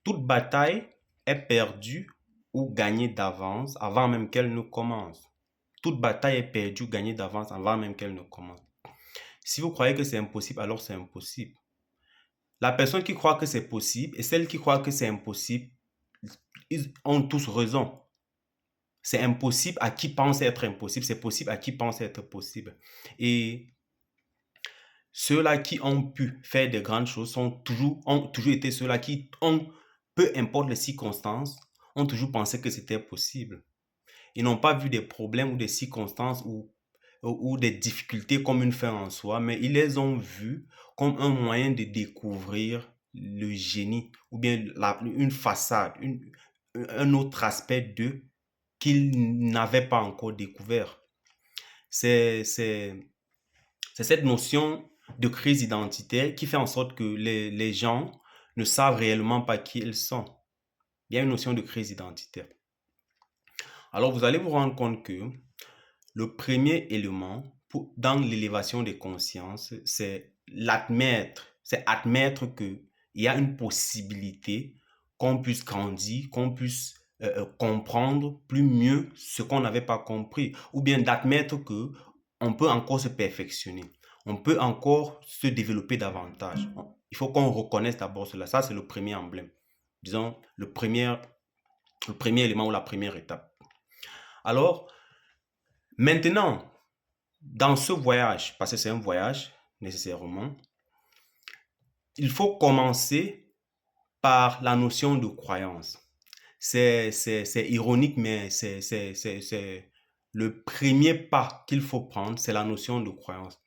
Toute bataille est perdue ou gagnée d'avance avant même qu'elle ne commence. Toute bataille est perdue ou gagnée d'avance avant même qu'elle ne commence. Si vous croyez que c'est impossible, alors c'est impossible. La personne qui croit que c'est possible et celle qui croit que c'est impossible, ils ont tous raison. C'est impossible à qui pense être impossible, c'est possible à qui pense être possible. Et ceux-là qui ont pu faire de grandes choses ont toujours été ceux-là qui ont, peu importe les circonstances, ont toujours pensé que c'était possible. Ils n'ont pas vu des problèmes ou des circonstances ou des difficultés comme une fin en soi, mais ils les ont vus comme un moyen de découvrir le génie ou bien une façade, un autre aspect d'eux qu'ils n'avaient pas encore découvert. C'est cette notion de crise identitaire qui fait en sorte que les gens ne savent réellement pas qui ils sont. Il y a une notion de crise identitaire. Alors, vous allez vous rendre compte que le premier élément dans l'élévation des consciences, c'est admettre qu'il y a une possibilité qu'on puisse grandir, qu'on puisse comprendre plus mieux ce qu'on n'avait pas compris, ou bien d'admettre que on peut encore se perfectionner, on peut encore se développer davantage. Il faut qu'on reconnaisse d'abord cela. Ça, c'est le premier emblème. Disons, le premier élément ou la première étape. Alors, maintenant, dans ce voyage, parce que c'est un voyage nécessairement, il faut commencer par la notion de croyance. C'est ironique, mais c'est le premier pas qu'il faut prendre, c'est la notion de croyance.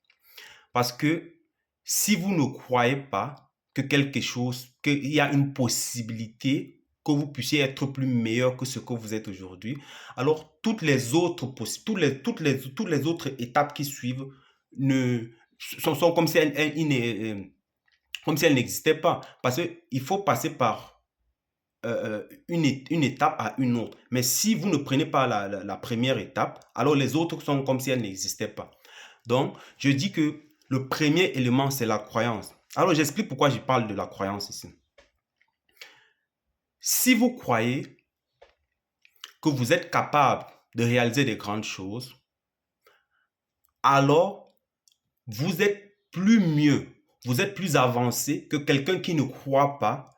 Parce que si vous ne croyez pas que qu'il y a une possibilité que vous puissiez être plus meilleur que ce que vous êtes aujourd'hui, alors toutes les autres autres étapes qui suivent sont comme si comme si elles n'existaient pas. Parce qu'il faut passer par une étape à une autre. Mais si vous ne prenez pas la première étape, alors les autres sont comme si elles n'existaient pas. Donc, je dis que le premier élément, c'est la croyance. Alors, j'explique pourquoi je parle de la croyance ici. Si vous croyez que vous êtes capable de réaliser des grandes choses, alors vous êtes vous êtes plus avancé que quelqu'un qui ne croit pas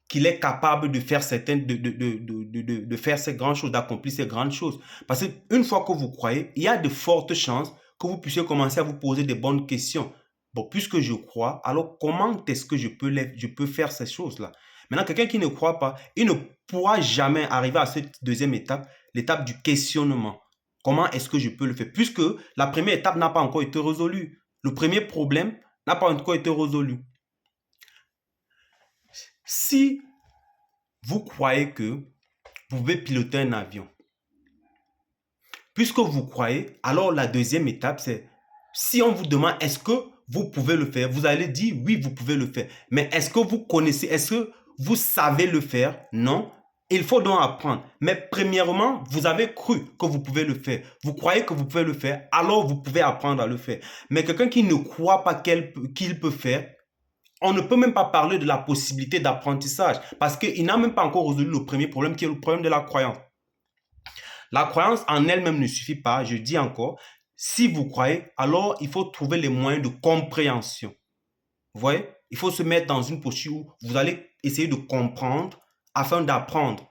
qu'il est capable de faire de faire ces grandes choses, d'accomplir ces grandes choses. Parce qu'une fois que vous croyez, il y a de fortes chances que vous puissiez commencer à vous poser des bonnes questions. Bon, puisque je crois, alors comment est-ce que je peux faire ces choses-là? Maintenant, quelqu'un qui ne croit pas, il ne pourra jamais arriver à cette deuxième étape, l'étape du questionnement. Comment est-ce que je peux le faire? Puisque la première étape n'a pas encore été résolue. Le premier problème n'a pas encore été résolu. Si vous croyez que vous pouvez piloter un avion, puisque vous croyez, alors la deuxième étape, c'est si on vous demande est-ce que vous pouvez le faire, vous allez dire oui, vous pouvez le faire. Mais est-ce que vous connaissez, est-ce que vous savez le faire? Non. Il faut donc apprendre. Mais premièrement, vous avez cru que vous pouvez le faire. Vous croyez que vous pouvez le faire, alors vous pouvez apprendre à le faire. Mais quelqu'un qui ne croit pas qu'il peut faire, on ne peut même pas parler de la possibilité d'apprentissage parce qu'il n'a même pas encore résolu le premier problème qui est le problème de la croyance. La croyance en elle-même ne suffit pas, je dis encore, si vous croyez, alors il faut trouver les moyens de compréhension. Vous voyez, il faut se mettre dans une posture où vous allez essayer de comprendre afin d'apprendre.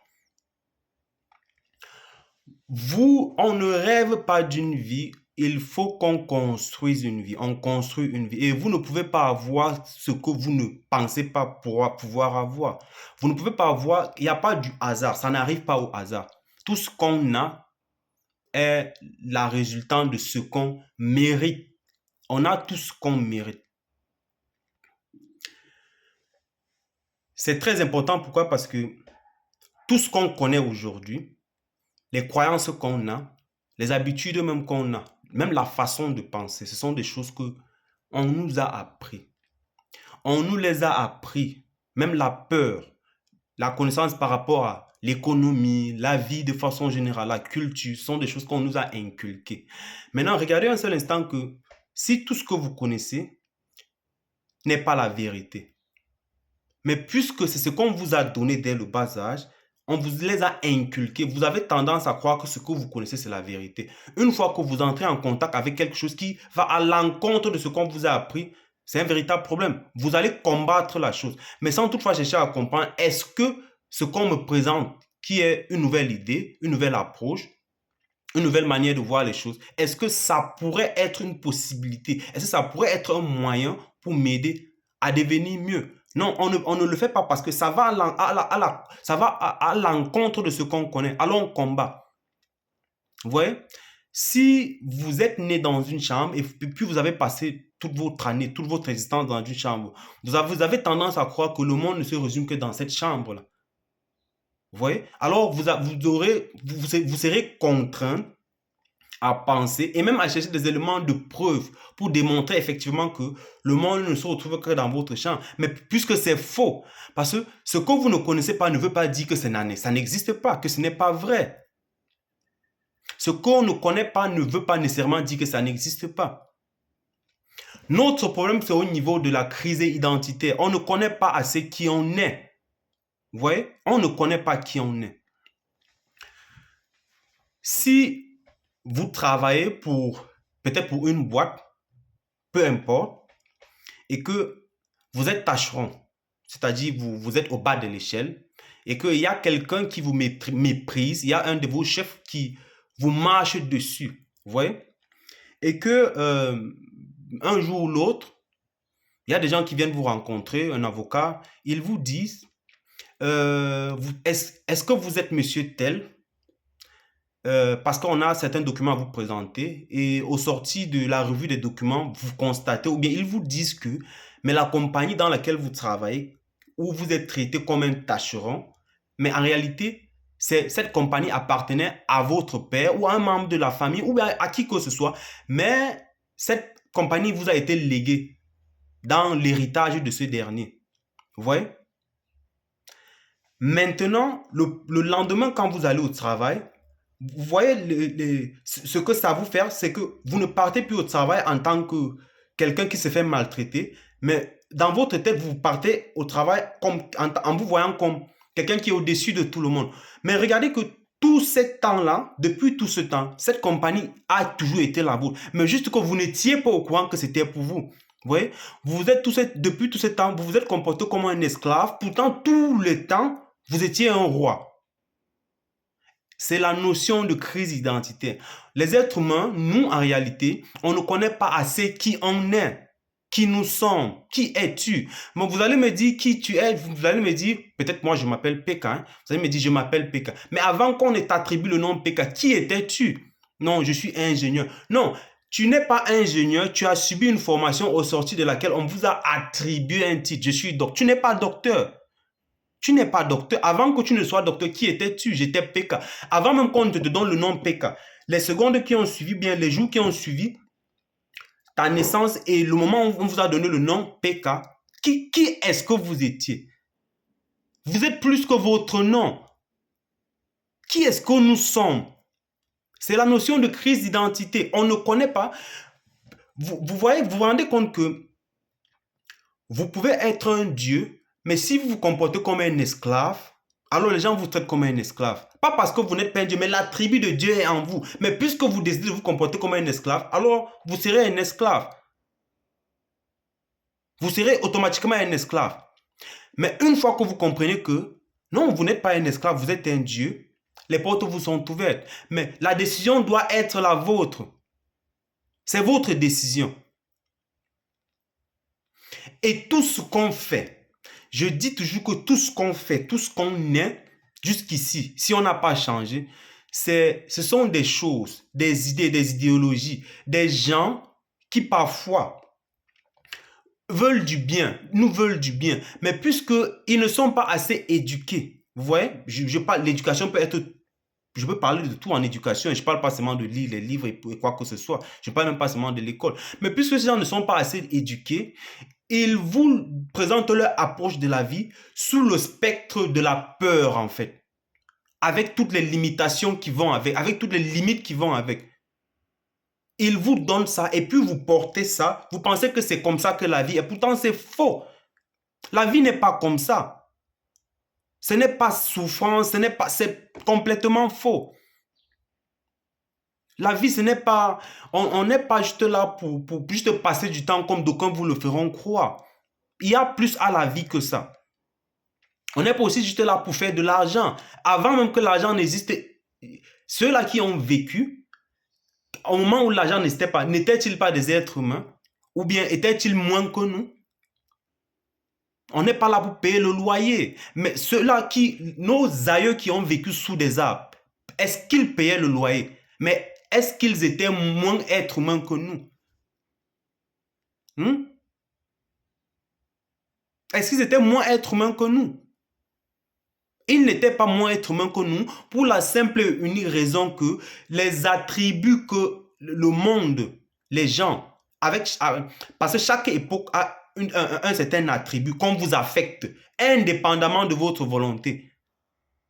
On ne rêve pas d'une vie, il faut qu'on construise une vie. On construit une vie. Et vous ne pouvez pas avoir ce que vous ne pensez pas pouvoir avoir. Vous ne pouvez pas avoir, il n'y a pas du hasard, ça n'arrive pas au hasard. Tout ce qu'on a est la résultante de ce qu'on mérite. On a tout ce qu'on mérite. C'est très important, pourquoi? Parce que tout ce qu'on connaît aujourd'hui, les croyances qu'on a, les habitudes même qu'on a, même la façon de penser, ce sont des choses que on nous a appris. On nous les a appris. Même la peur, la connaissance par rapport à l'économie, la vie de façon générale, la culture, sont des choses qu'on nous a inculquées. Maintenant, regardez un seul instant que si tout ce que vous connaissez n'est pas la vérité, Mais puisque c'est ce qu'on vous a donné dès le bas âge, on vous les a inculqués. Vous avez tendance à croire que ce que vous connaissez, c'est la vérité. Une fois que vous entrez en contact avec quelque chose qui va à l'encontre de ce qu'on vous a appris, c'est un véritable problème. Vous allez combattre la chose. Mais sans toutefois chercher à comprendre, est-ce que ce qu'on me présente, qui est une nouvelle idée, une nouvelle approche, une nouvelle manière de voir les choses, est-ce que ça pourrait être une possibilité? Est-ce que ça pourrait être un moyen pour m'aider à devenir mieux? Non, on ne le fait pas parce que ça va à l'encontre de ce qu'on connaît. Alors on combat. Vous voyez? Si vous êtes né dans une chambre et puis vous avez passé toute votre année, toute votre existence dans une chambre, vous avez tendance à croire que le monde ne se résume que dans cette chambre-là. Vous voyez? Alors vous serez contraint à penser et même à chercher des éléments de preuve pour démontrer effectivement que le monde ne se retrouve que dans votre champ. Mais puisque c'est faux, parce que ce que vous ne connaissez pas ne veut pas dire que ça n'existe pas, que ce n'est pas vrai. Ce qu'on ne connaît pas ne veut pas nécessairement dire que ça n'existe pas. Notre problème, c'est au niveau de la crise identitaire. On ne connaît pas assez qui on est. Vous voyez? On ne connaît pas qui on est. Si vous travaillez peut-être pour une boîte, peu importe, et que vous êtes tâcheron, c'est-à-dire vous êtes au bas de l'échelle, et qu'il y a quelqu'un qui vous méprise, il y a un de vos chefs qui vous marche dessus, vous voyez, et que un jour ou l'autre, il y a des gens qui viennent vous rencontrer, un avocat, ils vous disent, est-ce que vous êtes monsieur tel? Parce qu'on a certains documents à vous présenter et au sorti de la revue des documents, vous constatez, ou bien ils vous disent que, mais la compagnie dans laquelle vous travaillez, où vous êtes traité comme un tâcheron, mais en réalité, cette compagnie appartenait à votre père ou à un membre de la famille ou à qui que ce soit, mais cette compagnie vous a été léguée dans l'héritage de ce dernier. Vous voyez? Maintenant, le lendemain, quand vous allez au travail, vous voyez ce que ça vous fait, c'est que vous ne partez plus au travail en tant que quelqu'un qui se fait maltraiter, mais dans votre tête, vous partez au travail en vous voyant comme quelqu'un qui est au-dessus de tout le monde. Mais regardez que tout ce temps-là, depuis tout ce temps, cette compagnie a toujours été la vôtre. Mais juste que vous n'étiez pas au courant que c'était pour vous. Vous voyez, depuis tout ce temps, vous vous êtes comporté comme un esclave. Pourtant, tout le temps, vous étiez un roi. C'est la notion de crise identitaire. Les êtres humains, nous, en réalité, on ne connaît pas assez qui on est, qui nous sommes, qui es-tu. Mais vous allez me dire qui tu es, vous allez me dire, peut-être moi je m'appelle Pekka, hein? Vous allez me dire je m'appelle Pekka. Mais avant qu'on ne t'attribue le nom Pekka, qui étais-tu? Non, je suis ingénieur. Non, tu n'es pas ingénieur, tu as subi une formation au sorti de laquelle on vous a attribué un titre. Je suis docteur. Tu n'es pas docteur. Tu n'es pas docteur. Avant que tu ne sois docteur, qui étais-tu? J'étais Pekka. Avant même qu'on te donne le nom Pekka, les secondes qui ont suivi, bien les jours qui ont suivi ta naissance et le moment où on vous a donné le nom Pekka, qui est-ce que vous étiez? Vous êtes plus que votre nom. Qui est-ce que nous sommes? C'est la notion de crise d'identité. On ne connaît pas. Vous voyez, vous vous rendez compte que vous pouvez être un dieu, mais si vous vous comportez comme un esclave, alors les gens vous traitent comme un esclave. Pas parce que vous n'êtes pas un dieu, mais l'attribut de Dieu est en vous. Mais puisque vous décidez de vous comporter comme un esclave, alors vous serez un esclave. Vous serez automatiquement un esclave. Mais une fois que vous comprenez que non, vous n'êtes pas un esclave, vous êtes un dieu, les portes vous sont ouvertes. Mais la décision doit être la vôtre. C'est votre décision. Et tout ce qu'on fait, je dis toujours que tout ce qu'on fait, tout ce qu'on est jusqu'ici, si on n'a pas changé, ce sont des choses, des idées, des idéologies, des gens qui parfois veulent du bien, nous veulent du bien, mais puisqu'ils ne sont pas assez éduqués, vous voyez, je parle, l'éducation peut être, je peux parler de tout en éducation, et je ne parle pas seulement de lire les livres et quoi que ce soit, je ne parle même pas seulement de l'école, mais puisque ces gens ne sont pas assez éduqués, ils vous présentent leur approche de la vie sous le spectre de la peur, en fait. Avec toutes les limitations qui vont avec toutes les limites qui vont avec. Ils vous donnent ça et puis vous portez ça. Vous pensez que c'est comme ça que la vie est. Pourtant, c'est faux. La vie n'est pas comme ça. Ce n'est pas souffrance, c'est complètement faux. La vie, ce n'est pas, on n'est pas juste là pour juste passer du temps comme d'aucuns vous le feront croire. Il y a plus à la vie que ça. On n'est pas aussi juste là pour faire de l'argent. Avant même que l'argent n'existe, ceux-là qui ont vécu, au moment où l'argent n'existait pas, n'étaient-ils pas des êtres humains? Ou bien étaient-ils moins que nous? On n'est pas là pour payer le loyer. Mais ceux-là nos aïeux qui ont vécu sous des arbres, est-ce qu'ils payaient le loyer? Mais est-ce qu'ils étaient moins êtres humains que nous? Est-ce qu'ils étaient moins êtres humains que nous? Ils n'étaient pas moins êtres humains que nous pour la simple et unique raison que les attributs que le monde, les gens, parce que chaque époque a un certain attribut qu'on vous affecte, indépendamment de votre volonté.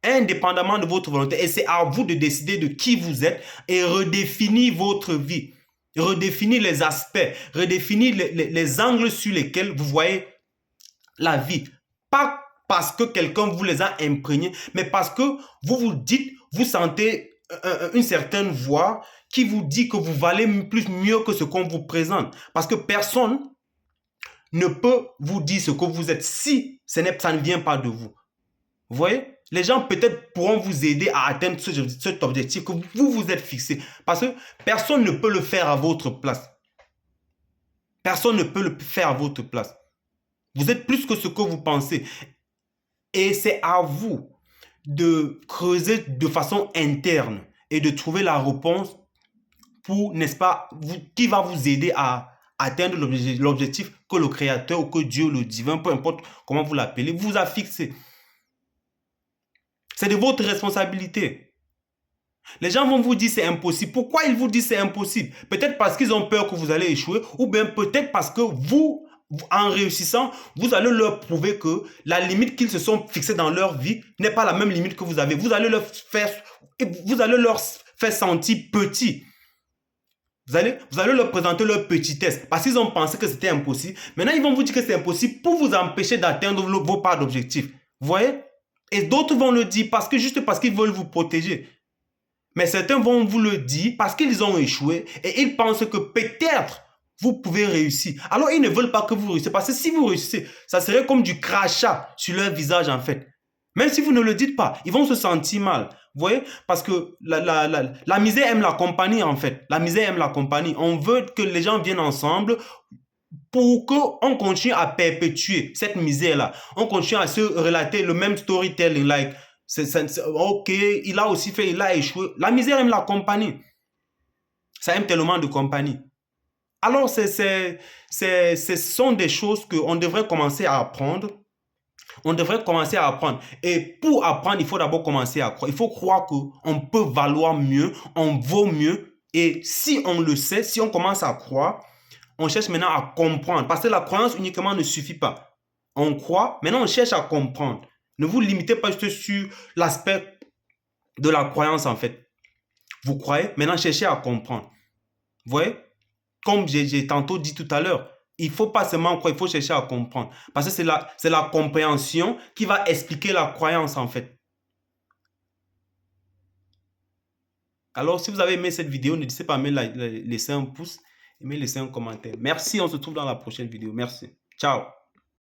Indépendamment de votre volonté. Et c'est à vous de décider de qui vous êtes et redéfinir votre vie. Redéfinir les aspects, redéfinir les angles sur lesquels vous voyez la vie. Pas parce que quelqu'un vous les a imprégnés, mais parce que vous vous dites, vous sentez une certaine voix qui vous dit que vous valez mieux que ce qu'on vous présente. Parce que personne ne peut vous dire ce que vous êtes si ça ne vient pas de vous. Vous voyez? Les gens peut-être pourront vous aider à atteindre cet objectif que vous vous êtes fixé. Parce que personne ne peut le faire à votre place. Personne ne peut le faire à votre place. Vous êtes plus que ce que vous pensez. Et c'est à vous de creuser de façon interne et de trouver la réponse pour, n'est-ce pas, qui va vous aider à atteindre l'objectif que le Créateur ou que Dieu, le divin, peu importe comment vous l'appelez, vous a fixé. C'est de votre responsabilité. Les gens vont vous dire c'est impossible. Pourquoi ils vous disent c'est impossible? Peut-être parce qu'ils ont peur que vous allez échouer ou bien peut-être parce que vous, en réussissant, vous allez leur prouver que la limite qu'ils se sont fixée dans leur vie n'est pas la même limite que vous avez. Vous allez leur faire sentir petit. Vous allez leur présenter leur petitesse parce qu'ils ont pensé que c'était impossible. Maintenant, ils vont vous dire que c'est impossible pour vous empêcher d'atteindre vos parts d'objectif. Vous voyez? Et d'autres vont le dire juste parce qu'ils veulent vous protéger. Mais certains vont vous le dire parce qu'ils ont échoué et ils pensent que peut-être vous pouvez réussir. Alors, ils ne veulent pas que vous réussissiez parce que si vous réussissez, ça serait comme du crachat sur leur visage en fait. Même si vous ne le dites pas, ils vont se sentir mal. Vous voyez? Parce que la misère aime la compagnie en fait. La misère aime la compagnie. On veut que les gens viennent ensemble pour qu'on continue à perpétuer cette misère-là. On continue à se relater le même storytelling, like, ok, il a aussi fait, il a échoué. La misère aime la compagnie. Ça aime tellement de compagnie. Alors, ce sont des choses qu'on devrait commencer à apprendre. On devrait commencer à apprendre. Et pour apprendre, il faut d'abord commencer à croire. Il faut croire qu'on peut valoir mieux, on vaut mieux. Et si on le sait, si on commence à croire, on cherche maintenant à comprendre. Parce que la croyance uniquement ne suffit pas. On croit, maintenant on cherche à comprendre. Ne vous limitez pas juste sur l'aspect de la croyance en fait. Vous croyez, maintenant cherchez à comprendre. Vous voyez? Comme j'ai tantôt dit tout à l'heure, il ne faut pas seulement croire, il faut chercher à comprendre. Parce que c'est la compréhension qui va expliquer la croyance en fait. Alors, si vous avez aimé cette vidéo, n'hésitez pas à laisser un pouce et laisser un commentaire. Merci, on se retrouve dans la prochaine vidéo. Merci. Ciao.